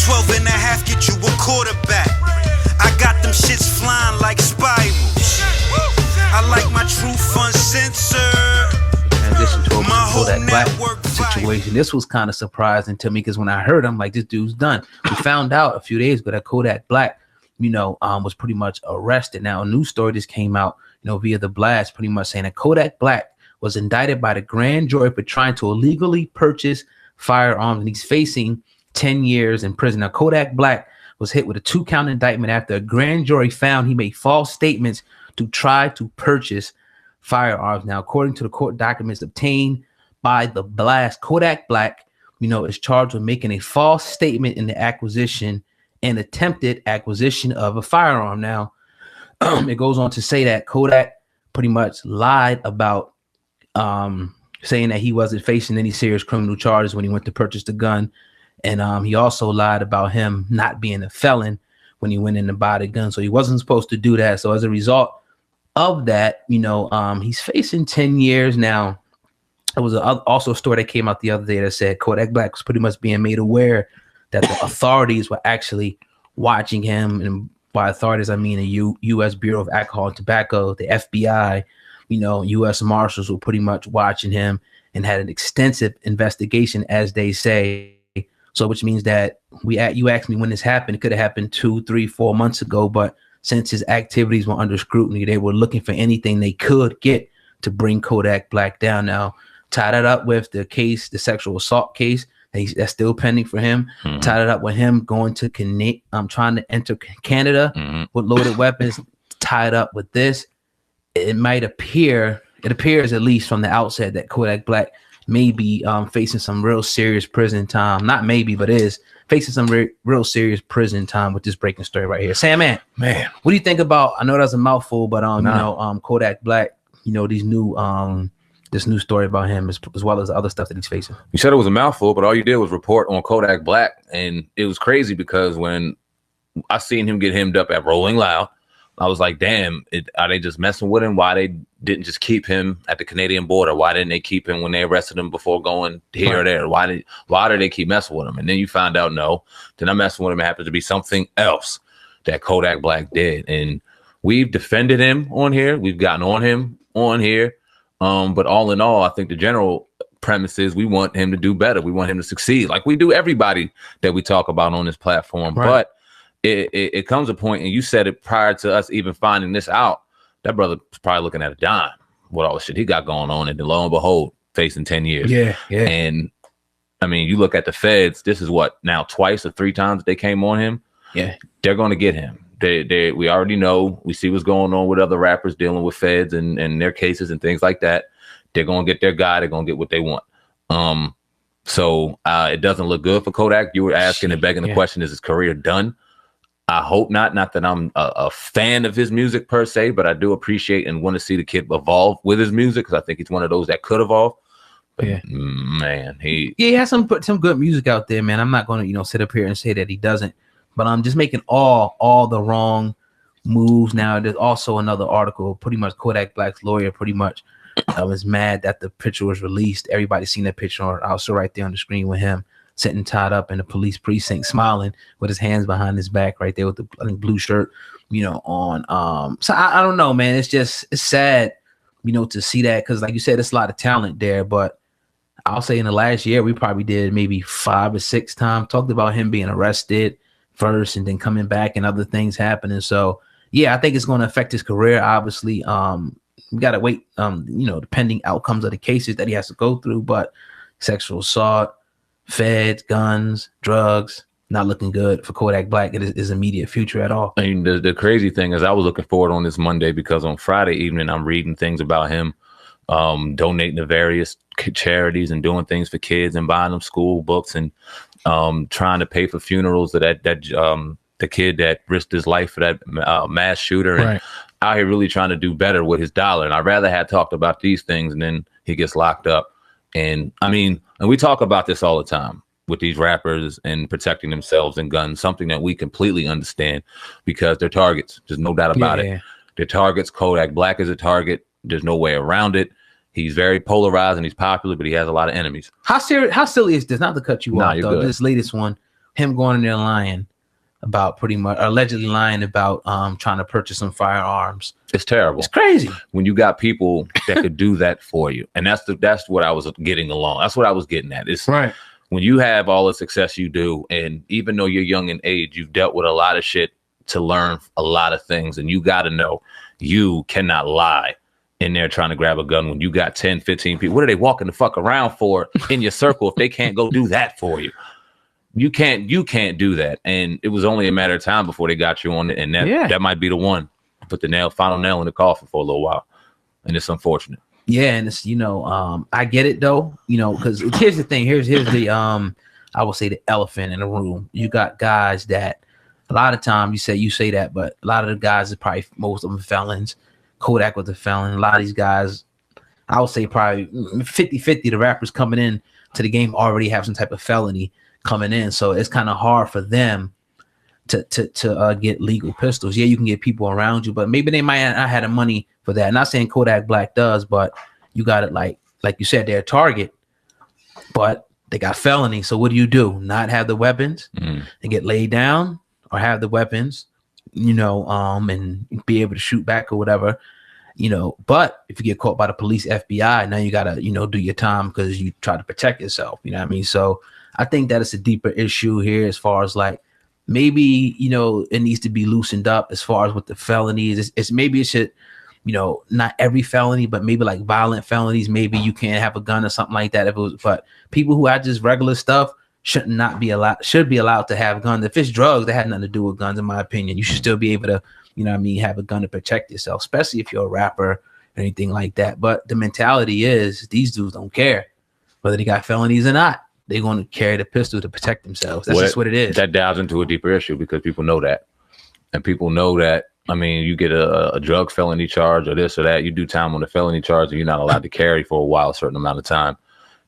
12 and a half get you a quarterback. I got them shits flying like spirals. I like my truth uncensored. Transition to a Kodak Black situation. This was kind of surprising to me because when I heard, I'm like, this dude's done. We found out a few days ago that Kodak Black, was pretty much arrested. Now, a news story just came out, via the blast, pretty much saying that Kodak Black was indicted by the grand jury for trying to illegally purchase firearms, and he's facing 10 years in prison. Now, Kodak Black was hit with a 2-count indictment after a grand jury found he made false statements to try to purchase firearms. Now, according to the court documents obtained by the blast, Kodak Black, is charged with making a false statement in the acquisition and attempted acquisition of a firearm. Now, it goes on to say that Kodak pretty much lied about saying that he wasn't facing any serious criminal charges when he went to purchase the gun. And he also lied about him not being a felon when he went in to buy the gun. So he wasn't supposed to do that. So as a result of that, he's facing 10 years now. There was also a story that came out the other day that said Kodak Black was pretty much being made aware that the authorities were actually watching him. And by authorities, I mean the U.S. Bureau of Alcohol and Tobacco, the FBI, U.S. Marshals were pretty much watching him and had an extensive investigation, as they say. So which means that you asked me when this happened, it could have happened 2, 3, 4 months ago. But since his activities were under scrutiny, they were looking for anything they could get to bring Kodak Black down. Now, tie that up with the case, the sexual assault case that's still pending for him. Mm-hmm. Tie it up with him going to trying to enter Canada with loaded weapons. Tied up with this, it appears at least from the outset that Kodak Black may be facing some real serious prison time. Not maybe, but is facing some real serious prison time with this breaking story right here. Sam, man, what do you think about? I know that's a mouthful, but Kodak Black. These new this new story about him as well as the other stuff that he's facing. You said it was a mouthful, but all you did was report on Kodak Black, and it was crazy because when I seen him get hemmed up at Rolling Loud, I was like, damn, are they just messing with him? Why they didn't just keep him at the Canadian border? Why didn't they keep him when they arrested him before going here or there? Why did they keep messing with him? And then you find out, no, they're not messing with him. It happens to be something else that Kodak Black did. And we've defended him on here. We've gotten on him on here. But all in all, I think the general premise is we want him to do better. We want him to succeed like we do everybody that we talk about on this platform. Right. But it comes a point, and you said it prior to us even finding this out, that brother's probably looking at a dime with all the shit he got going on, and then lo and behold, facing 10 years. Yeah. And I mean, you look at the feds, this is what, now twice or 3 times they came on him. Yeah. They're going to get him. We already know, we see what's going on with other rappers dealing with feds and their cases and things like that. They're going to get their guy. They're going to get what they want. So it doesn't look good for Kodak. You were asking and begging the question, is his career done? I hope not. Not that I'm a fan of his music per se, but I do appreciate and want to see the kid evolve with his music because I think he's one of those that could evolve. But man, he has some good music out there, man. I'm not going to sit up here and say that he doesn't, but I'm just making all the wrong moves. Now, there's also another article, pretty much Kodak Black's lawyer pretty much was mad that the picture was released. Everybody's seen that picture also right there on the screen with him sitting tied up in the police precinct, smiling with his hands behind his back right there with the blue shirt, on. So I don't know, man. It's sad, to see that because, like you said, there's a lot of talent there. But I'll say in the last year, we probably did maybe 5 or 6 times talked about him being arrested first and then coming back and other things happening. So yeah, I think it's going to affect his career. Obviously, we got to wait, the pending outcomes of the cases that he has to go through. But sexual assault, feds, guns, drugs, not looking good for Kodak Black in his immediate future at all. I mean, the crazy thing is I was looking forward on this Monday because on Friday evening, I'm reading things about him donating to various charities and doing things for kids and buying them school books and trying to pay for funerals of that the kid that risked his life for that mass shooter and out here really trying to do better with his dollar. And I'd rather have talked about these things and then he gets locked up. And I mean, and we talk about this all the time with these rappers and protecting themselves and guns, something that we completely understand because they're targets. There's no doubt about it. They're targets. Kodak Black is a target. There's no way around it. He's very polarized and he's popular, but he has a lot of enemies. How silly is this? Not to cut you off, though. Good. This latest one him going in there lying about pretty much allegedly lying about trying to purchase some firearms. It's terrible. It's crazy when you got people that could do that for you. And that's what I was getting along. That's what I was getting at. It's right. When you have all the success you do, and even though you're young in age, you've dealt with a lot of shit to learn a lot of things. And you got to know you cannot lie in there trying to grab a gun when you got 10, 15 people. What are they walking the fuck around for in your circle if they can't go do that for you? You can't do that. And it was only a matter of time before they got you on it. And that might be the one. Put the final nail in the coffin for a little while. And it's unfortunate. Yeah, and it's, I get it though, because here's the thing. Here's the I will say the elephant in the room. You got guys that a lot of times you say that, but a lot of the guys are probably most of them felons. Kodak was a felon. A lot of these guys, I would say probably 50-50, the rappers coming in to the game already have some type of felony coming in. So it's kind of hard for them to get legal pistols. Yeah, you can get people around you, but maybe they might not have the money for that. Not saying Kodak Black does, but you got it like you said, they're a target, but they got felony. So what do? Not have the weapons and get laid down, or have the weapons, and be able to shoot back or whatever, But if you get caught by the police, FBI, now you gotta, do your time because you try to protect yourself. You know what I mean? So I think that it's a deeper issue here as far as like maybe, it needs to be loosened up as far as with the felonies. It's maybe it should, not every felony, but maybe like violent felonies. Maybe you can't have a gun or something like that. But people who have just regular stuff should be allowed to have guns. If it's drugs, that had nothing to do with guns, in my opinion. You should still be able to, have a gun to protect yourself, especially if you're a rapper or anything like that. But the mentality is these dudes don't care whether they got felonies or not. They're going to carry the pistol to protect themselves. That's just what it is. That dives into a deeper issue because people know that. And people know that, you get a drug felony charge or this or that. You do time on the felony charge and you're not allowed to carry for a while, a certain amount of time.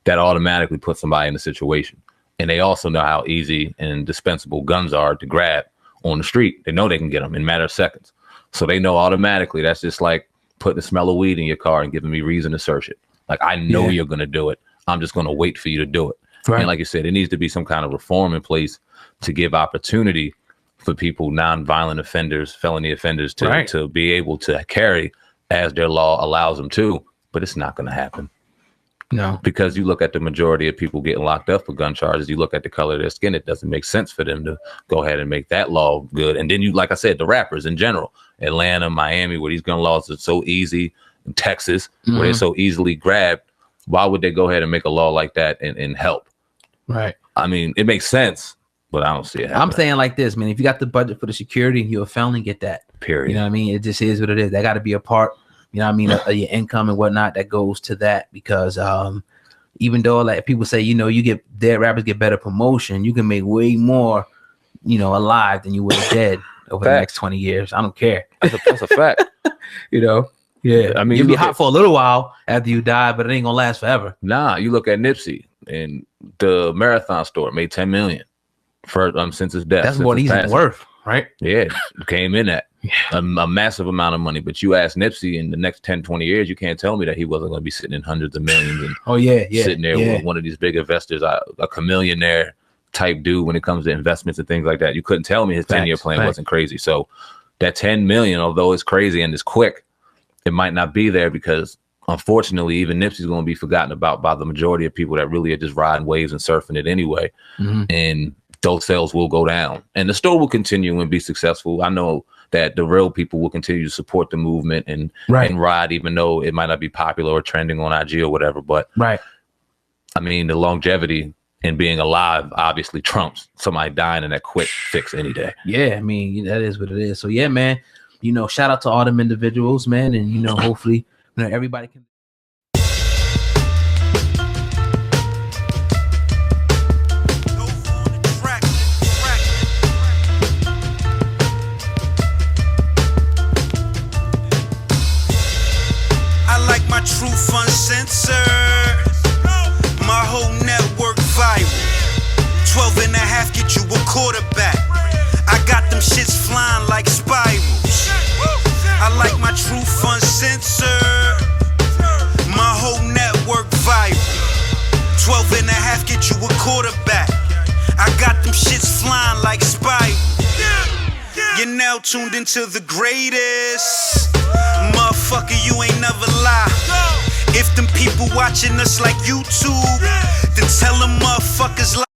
That automatically puts somebody in a situation. And they also know how easy and dispensable guns are to grab on the street. They know they can get them in a matter of seconds. So they know automatically that's just like putting the smell of weed in your car and giving me reason to search it. Like, I know you're going to do it. I'm just going to wait for you to do it. Right. And like you said, it needs to be some kind of reform in place to give opportunity for people, non-violent offenders, felony offenders, to be able to carry as their law allows them to. But it's not going to happen. No, because you look at the majority of people getting locked up for gun charges, you look at the color of their skin, it doesn't make sense for them to go ahead and make that law good. And then you, like I said, the rappers in general, Atlanta, Miami, where these gun laws are so easy, in Texas, where they're so easily grabbed, why would they go ahead and make a law like that and help? Right. It makes sense, but I don't see it happening. I'm saying like this, man, if you got the budget for the security and you're a felon, get that. Period. You know what I mean? It just is what it is. That got to be a part, of your income and whatnot that goes to that, because even though like people say, you get dead rappers get better promotion, you can make way more, alive than you would have dead over the next 20 years. I don't care. That's a fact. Yeah. You'll be hot for a little while after you die, but it ain't gonna last forever. Nah, you look at Nipsey and the Marathon store made $10 million for since his death. That's what he's worth, right? Yeah, came in at a massive amount of money. But you ask Nipsey in the next 10, 20 years, you can't tell me that he wasn't going to be sitting in hundreds of millions. And sitting there with one of these big investors, a chameleonaire type dude when it comes to investments and things like that. You couldn't tell me his 10-year plan wasn't crazy. So that 10 million, although it's crazy and it's quick, it might not be there because unfortunately, even Nipsey's going to be forgotten about by the majority of people that really are just riding waves and surfing it anyway. And those sales will go down and the store will continue and be successful. I know that the real people will continue to support the movement and ride, even though it might not be popular or trending on IG or whatever. But the longevity and being alive obviously trumps somebody dying in that quick fix any day. Yeah, that is what it is. So yeah, man, shout out to all them individuals, man, and hopefully everybody can. My truth uncensored, my whole network viral. 12 and a half get you a quarterback. I got them shits flying like spirals. I like my truth uncensored, my whole network viral. 12 and a half get you a quarterback. I got them shits flying. now tuned into the greatest. Motherfucker, you ain't never lie. If them people watching us like YouTube, then tell them motherfuckers like